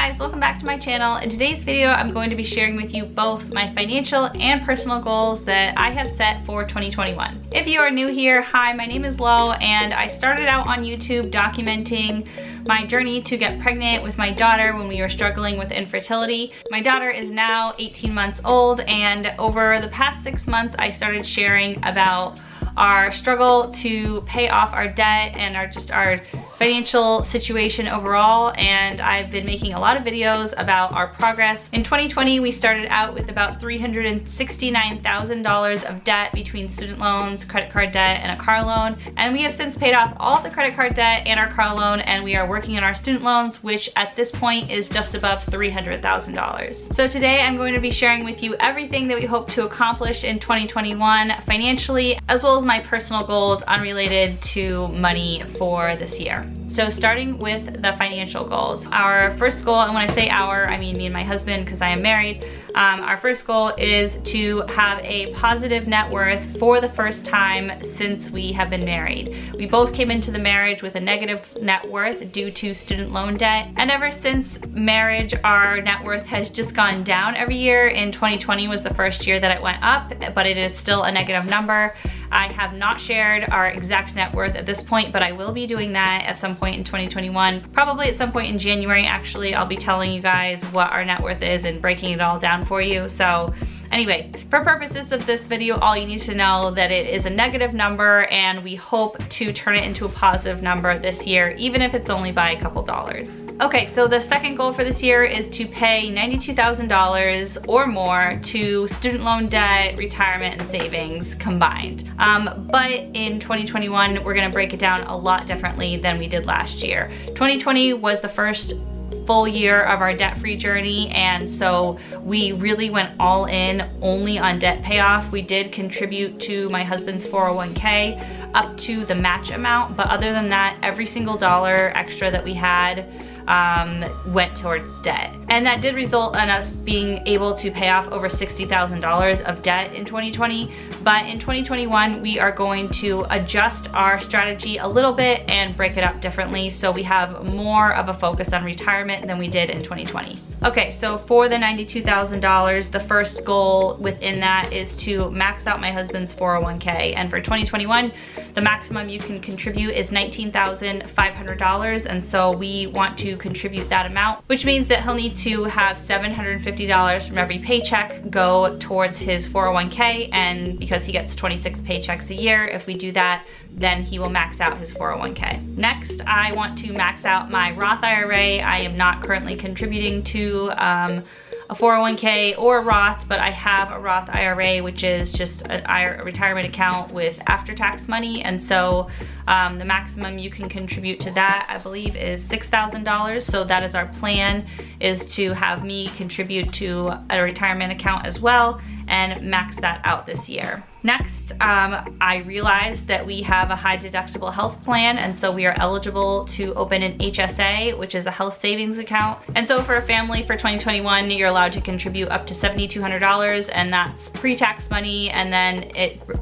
guys, welcome back to my channel. In today's video, I'm going to be sharing with you both my financial and personal goals that I have set for 2021. If you are new here, hi, my name is Lo, and I started out on YouTube documenting my journey to get pregnant with my daughter when we were struggling with infertility. My daughter is now 18 months old, and over the past 6 months, I started sharing about our struggle to pay off our debt and our financial situation overall, and I've been making a lot of videos about our progress. In 2020, we started out with about $369,000 of debt between student loans, credit card debt, and a car loan, and we have since paid off all of the credit card debt and our car loan, and we are working on our student loans, which at this point is just above $300,000. So today I'm going to be sharing with you everything that we hope to accomplish in 2021 financially, as well as my personal goals unrelated to money for this year. So starting with the financial goals. Our first goal, and when I say our, I mean me and my husband because I am married, our first goal is to have a positive net worth for the first time since we have been married. We both came into the marriage with a negative net worth due to student loan debt, and ever since marriage, our net worth has just gone down every year. In 2020 was the first year that it went up, but it is still a negative number. I have not shared our exact net worth at this point, but I will be doing that at some point in 2021. Probably at some point in January, actually, I'll be telling you guys what our net worth is and breaking it all down for you. So anyway, for purposes of this video, all you need to know that it is a negative number, and we hope to turn it into a positive number this year, even if it's only by a couple dollars. Okay, so the second goal for this year is to pay $92,000 or more to student loan debt, retirement, and savings combined. But in 2021, we're gonna break it down a lot differently than we did last year. 2020 was the first full year of our debt-free journey, and so we really went all in only on debt payoff. We did contribute to my husband's 401k up to the match amount, but other than that, every single dollar extra that we had went towards debt. And that did result in us being able to pay off over $60,000 of debt in 2020. But in 2021, we are going to adjust our strategy a little bit and break it up differently, so we have more of a focus on retirement than we did in 2020. Okay, so for the $92,000, the first goal within that is to max out my husband's 401k. And for 2021, the maximum you can contribute is $19,500, and so we want to contribute that amount, which means that he'll need to have $750 from every paycheck go towards his 401k, and because he gets 26 paychecks a year, if we do that, then he will max out his 401k. Next, I want to max out my Roth IRA. I am not currently contributing to a 401k or a Roth, but I have a Roth IRA, which is just a retirement account with after-tax money, and so the maximum you can contribute to that, I believe, is $6,000. So that is our plan, is to have me contribute to a retirement account as well and max that out this year. Next, I realized that we have a high deductible health plan, and so we are eligible to open an HSA, which is a health savings account. And so for a family for 2021, you're allowed to contribute up to $7,200, and that's pre-tax money, and then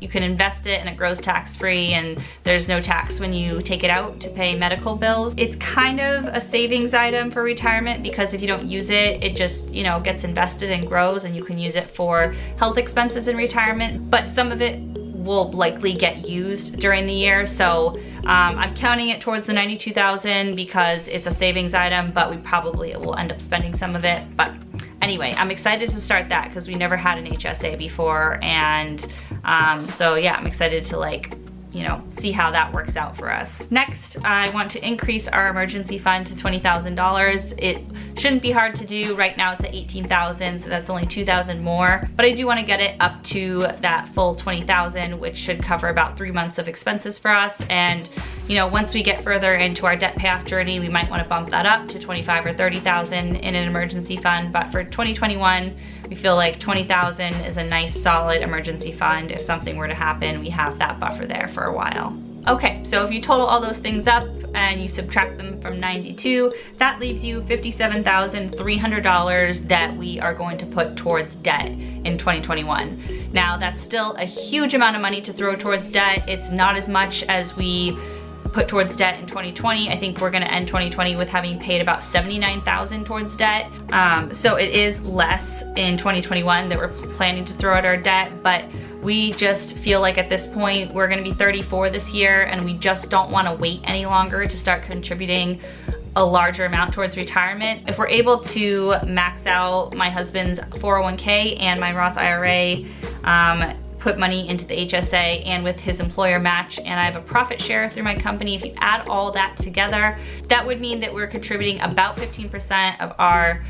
you can invest it and it grows tax-free, and there's no tax when you take it out to pay medical bills. It's kind of a savings item for retirement, because if you don't use it, it just, you know, gets invested and grows, and you can use it for health expenses in retirement, but some of it will likely get used during the year. So I'm counting it towards the $92,000 because it's a savings item, but we probably will end up spending some of it. But anyway, I'm excited to start that because we never had an HSA before, and so yeah, I'm excited to see how that works out for us. Next, I want to increase our emergency fund to $20,000. It shouldn't be hard to do. Right now it's at $18,000, so that's only $2,000 more, but I do want to get it up to that full $20,000, which should cover about 3 months of expenses for us. And once we get further into our debt payoff journey, we might want to bump that up to $25,000 or $30,000 in an emergency fund. But for 2021, we feel like $20,000 is a nice solid emergency fund. If something were to happen, we have that buffer there for a while. Okay, so if you total all those things up and you subtract them from 92, that leaves you $57,300 that we are going to put towards debt in 2021. Now, that's still a huge amount of money to throw towards debt. It's not as much as we put towards debt in 2020. I think we're gonna end 2020 with having paid about $79,000 towards debt. So it is less in 2021 that we're planning to throw at our debt, but we just feel like at this point we're gonna be 34 this year, and we just don't wanna wait any longer to start contributing a larger amount towards retirement. If we're able to max out my husband's 401k and my Roth IRA, put money into the HSA and with his employer match, and I have a profit share through my company, if you add all that together, that would mean that we're contributing about 15% of our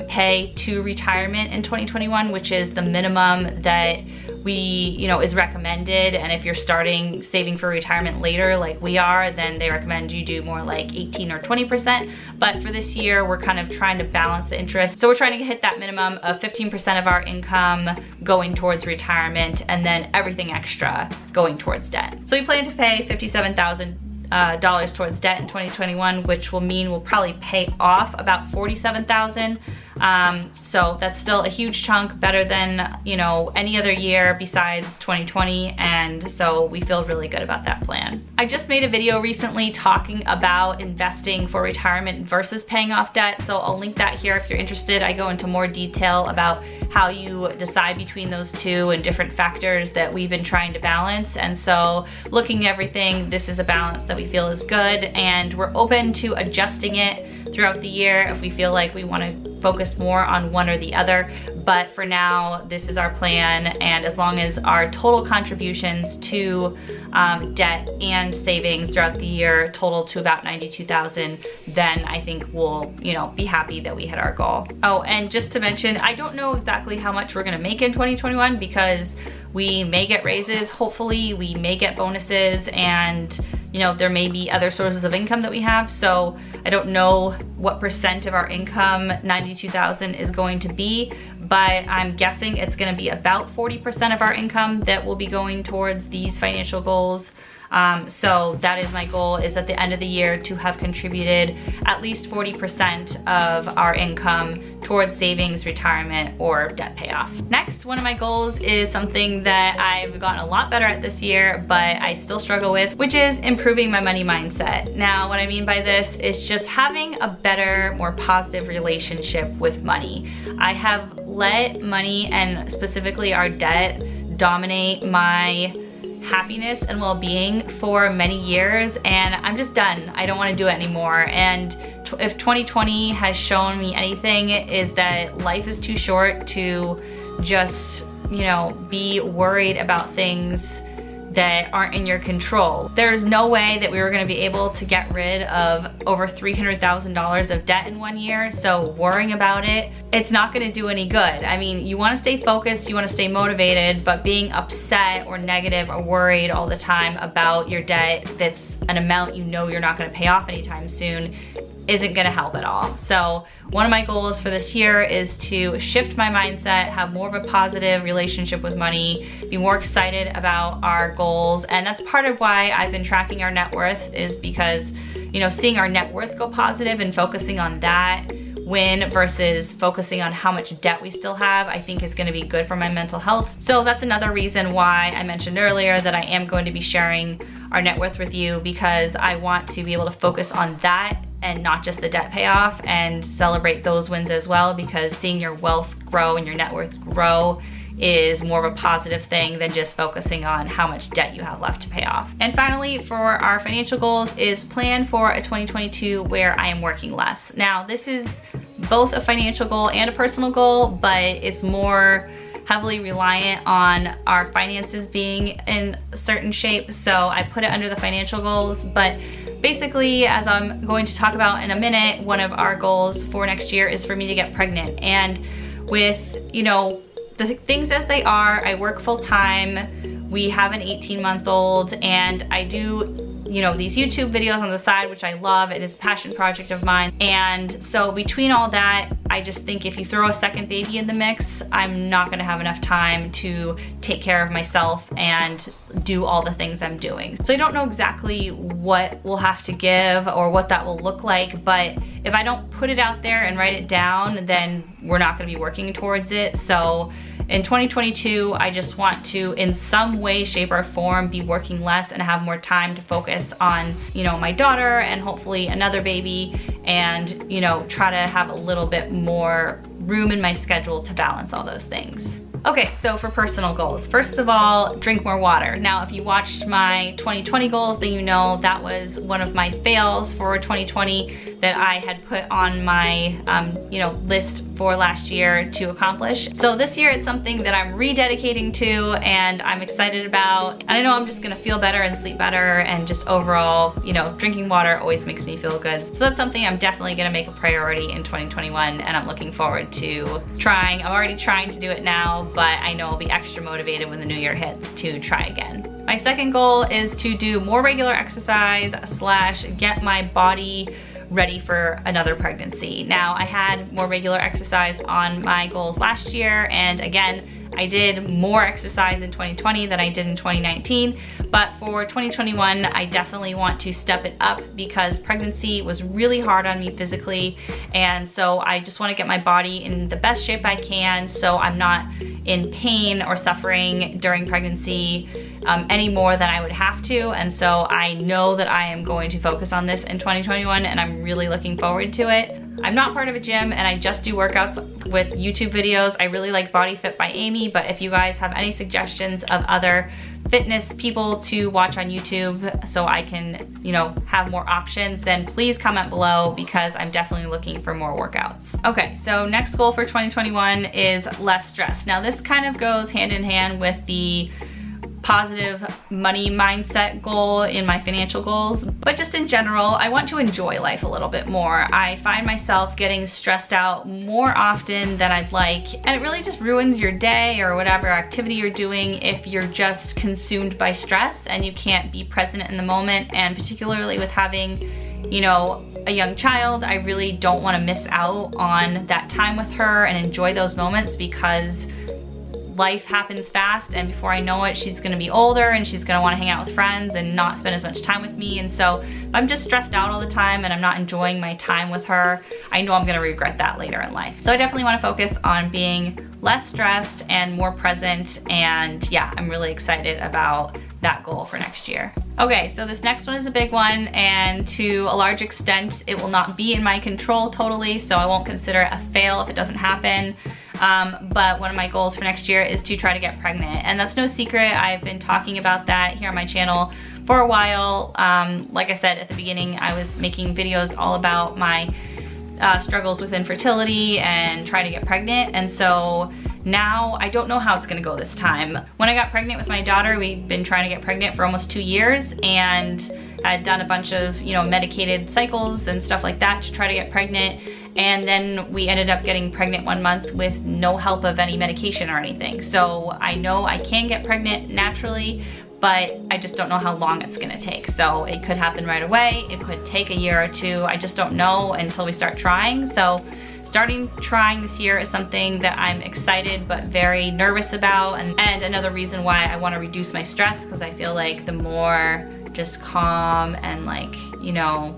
pay to retirement in 2021, which is the minimum that is recommended. And if you're starting saving for retirement later like we are, then they recommend you do more like 18 or 20%. But for this year, we're kind of trying to balance the interest. So we're trying to hit that minimum of 15% of our income going towards retirement, and then everything extra going towards debt. So we plan to pay $57,000 towards debt in 2021, which will mean we'll probably pay off about $47,000. So that's still a huge chunk, better than any other year besides 2020, and so we feel really good about that plan. I just made a video recently talking about investing for retirement versus paying off debt, so I'll link that here if you're interested. I go into more detail about how you decide between those two and different factors that we've been trying to balance. And so looking at everything, this is a balance that we feel is good, and we're open to adjusting it throughout the year if we feel like we want to focus more on one or the other. But for now, this is our plan, and as long as our total contributions to debt and savings throughout the year total to about $92,000, then I think we'll be happy that we hit our goal. Oh, and just to mention, I don't know exactly how much we're gonna make in 2021 because we may get raises, hopefully we may get bonuses, and there may be other sources of income that we have. So I don't know what percent of our income $92,000 is going to be, but I'm guessing it's gonna be about 40% of our income that will be going towards these financial goals. So that is my goal, is at the end of the year to have contributed at least 40% of our income towards savings, retirement, or debt payoff. Next, one of my goals is something that I've gotten a lot better at this year, but I still struggle with, which is improving my money mindset. Now, what I mean by this is just having a better, more positive relationship with money. I have let money, and specifically our debt, dominate my happiness and well-being for many years, and I'm just done. I don't want to do it anymore. And if 2020 has shown me anything, is that life is too short to just be worried about things that aren't in your control. There's no way that we were gonna be able to get rid of over $300,000 of debt in 1 year, so worrying about it, it's not gonna do any good. I mean, you wanna stay focused, you wanna stay motivated, but being upset or negative or worried all the time about your debt that's an amount you're not gonna pay off anytime soon isn't gonna help at all. So one of my goals for this year is to shift my mindset, have more of a positive relationship with money, be more excited about our goals. And that's part of why I've been tracking our net worth, is because, seeing our net worth go positive and focusing on that win versus focusing on how much debt we still have, I think is gonna be good for my mental health. So that's another reason why I mentioned earlier that I am going to be sharing our net worth with you, because I want to be able to focus on that and not just the debt payoff, and celebrate those wins as well, because seeing your wealth grow and your net worth grow is more of a positive thing than just focusing on how much debt you have left to pay off. And finally, for our financial goals, is plan for a 2022 where I am working less. Now, this is both a financial goal and a personal goal, but it's more heavily reliant on our finances being in a certain shape, so I put it under the financial goals. But basically, as I'm going to talk about in a minute, one of our goals for next year is for me to get pregnant. And with, the things as they are, I work full time, we have an 18-month-old, and I do these YouTube videos on the side, which I love. It is a passion project of mine. And so between all that, I I just think if you throw a second baby in the mix, I'm not gonna have enough time to take care of myself and do all the things I'm doing. So I don't know exactly what we'll have to give or what that will look like, but if I don't put it out there and write it down, then we're not gonna be working towards it. So in 2022, I just want to, in some way, shape, or form, be working less and have more time to focus on, you know, my daughter and hopefully another baby, and, you know, try to have a little bit more room in my schedule to balance all those things. Okay, so for personal goals, first of all, drink more water. Now, if you watched my 2020 goals, then you know that was one of my fails for 2020 that I had put on my, you know, list for last year to accomplish. So this year it's something that I'm rededicating to and I'm excited about. And I know I'm just gonna feel better and sleep better, and just overall, you know, drinking water always makes me feel good. So that's something I'm definitely gonna make a priority in 2021, and I'm looking forward to trying. I'm already trying to do it now, but I know I'll be extra motivated when the new year hits to try again. My second goal is to do more regular exercise / get my body ready for another pregnancy. Now, I had more regular exercise on my goals last year, and again, I did more exercise in 2020 than I did in 2019, but for 2021, I definitely want to step it up because pregnancy was really hard on me physically, and so I just want to get my body in the best shape I can so I'm not in pain or suffering during pregnancy any more than I would have to. And so I know that I am going to focus on this in 2021, and I'm really looking forward to it. I'm not part of a gym, and I just do workouts with YouTube videos. I really like Body Fit by Amy, but if you guys have any suggestions of other fitness people to watch on YouTube so I can, you know, have more options, then please comment below because I'm definitely looking for more workouts. Okay, so next goal for 2021 is less stress. Now this kind of goes hand in hand with the positive money mindset goal in my financial goals, but just in general, I want to enjoy life a little bit more. I find myself getting stressed out more often than I'd like, and it really just ruins your day or whatever activity you're doing if you're just consumed by stress and you can't be present in the moment. And particularly with having, you know, a young child, I really don't want to miss out on that time with her and enjoy those moments, because life happens fast, and before I know it, she's gonna be older and she's gonna wanna hang out with friends and not spend as much time with me. And so if I'm just stressed out all the time and I'm not enjoying my time with her, I know I'm gonna regret that later in life. So I definitely wanna focus on being less stressed and more present, and yeah, I'm really excited about that goal for next year. Okay, so this next one is a big one, and to a large extent, it will not be in my control totally, so I won't consider it a fail if it doesn't happen. But one of my goals for next year is to try to get pregnant, and that's no secret. I've been talking about that here on my channel for a while. Like I said at the beginning, I was making videos all about my struggles with infertility and trying to get pregnant, and so now I don't know how it's gonna go this time. When I got pregnant with my daughter, we've been trying to get pregnant for almost 2 years, and had done a bunch of, you know, medicated cycles and stuff like that to try to get pregnant. And then we ended up getting pregnant 1 month with no help of any medication or anything. So I know I can get pregnant naturally, but I just don't know how long it's gonna take. So it could happen right away, it could take a year or two, I just don't know until we start trying. So starting trying this year is something that I'm excited but very nervous about, and another reason why I want to reduce my stress, because I feel like the more just calm and, like, you know,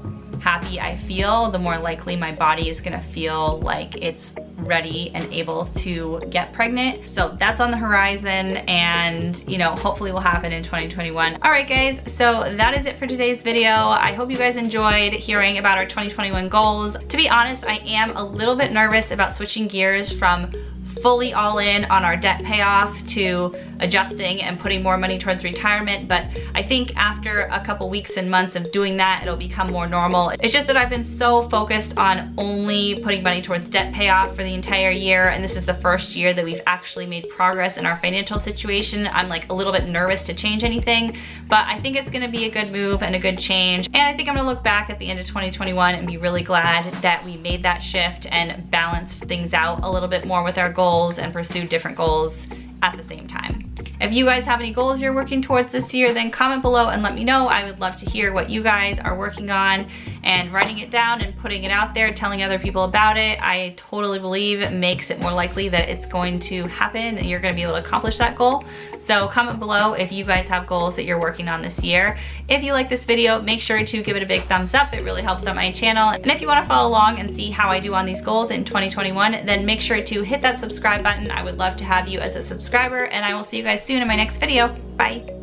happy I feel, the more likely my body is gonna feel like it's ready and able to get pregnant. So that's on the horizon, and, you know, hopefully will happen in 2021. All right, guys, so that is it for today's video. I hope you guys enjoyed hearing about our 2021 goals. To be honest, I am a little bit nervous about switching gears from fully all in on our debt payoff to adjusting and putting more money towards retirement, but I think after a couple weeks and months of doing that, it'll become more normal. It's just that I've been so focused on only putting money towards debt payoff for the entire year, and this is the first year that we've actually made progress in our financial situation. I'm like a little bit nervous to change anything, but I think it's gonna be a good move and a good change, and I think I'm gonna look back at the end of 2021 and be really glad that we made that shift and balanced things out a little bit more with our goals and pursued different goals at the same time. If you guys have any goals you're working towards this year, then comment below and let me know. I would love to hear what you guys are working on. And writing it down and putting it out there, telling other people about it, I totally believe makes it more likely that it's going to happen and you're gonna be able to accomplish that goal. So comment below if you guys have goals that you're working on this year. If you like this video, make sure to give it a big thumbs up. It really helps out my channel. And if you wanna follow along and see how I do on these goals in 2021, then make sure to hit that subscribe button. I would love to have you as a subscriber, and I will see you guys soon in my next video. Bye.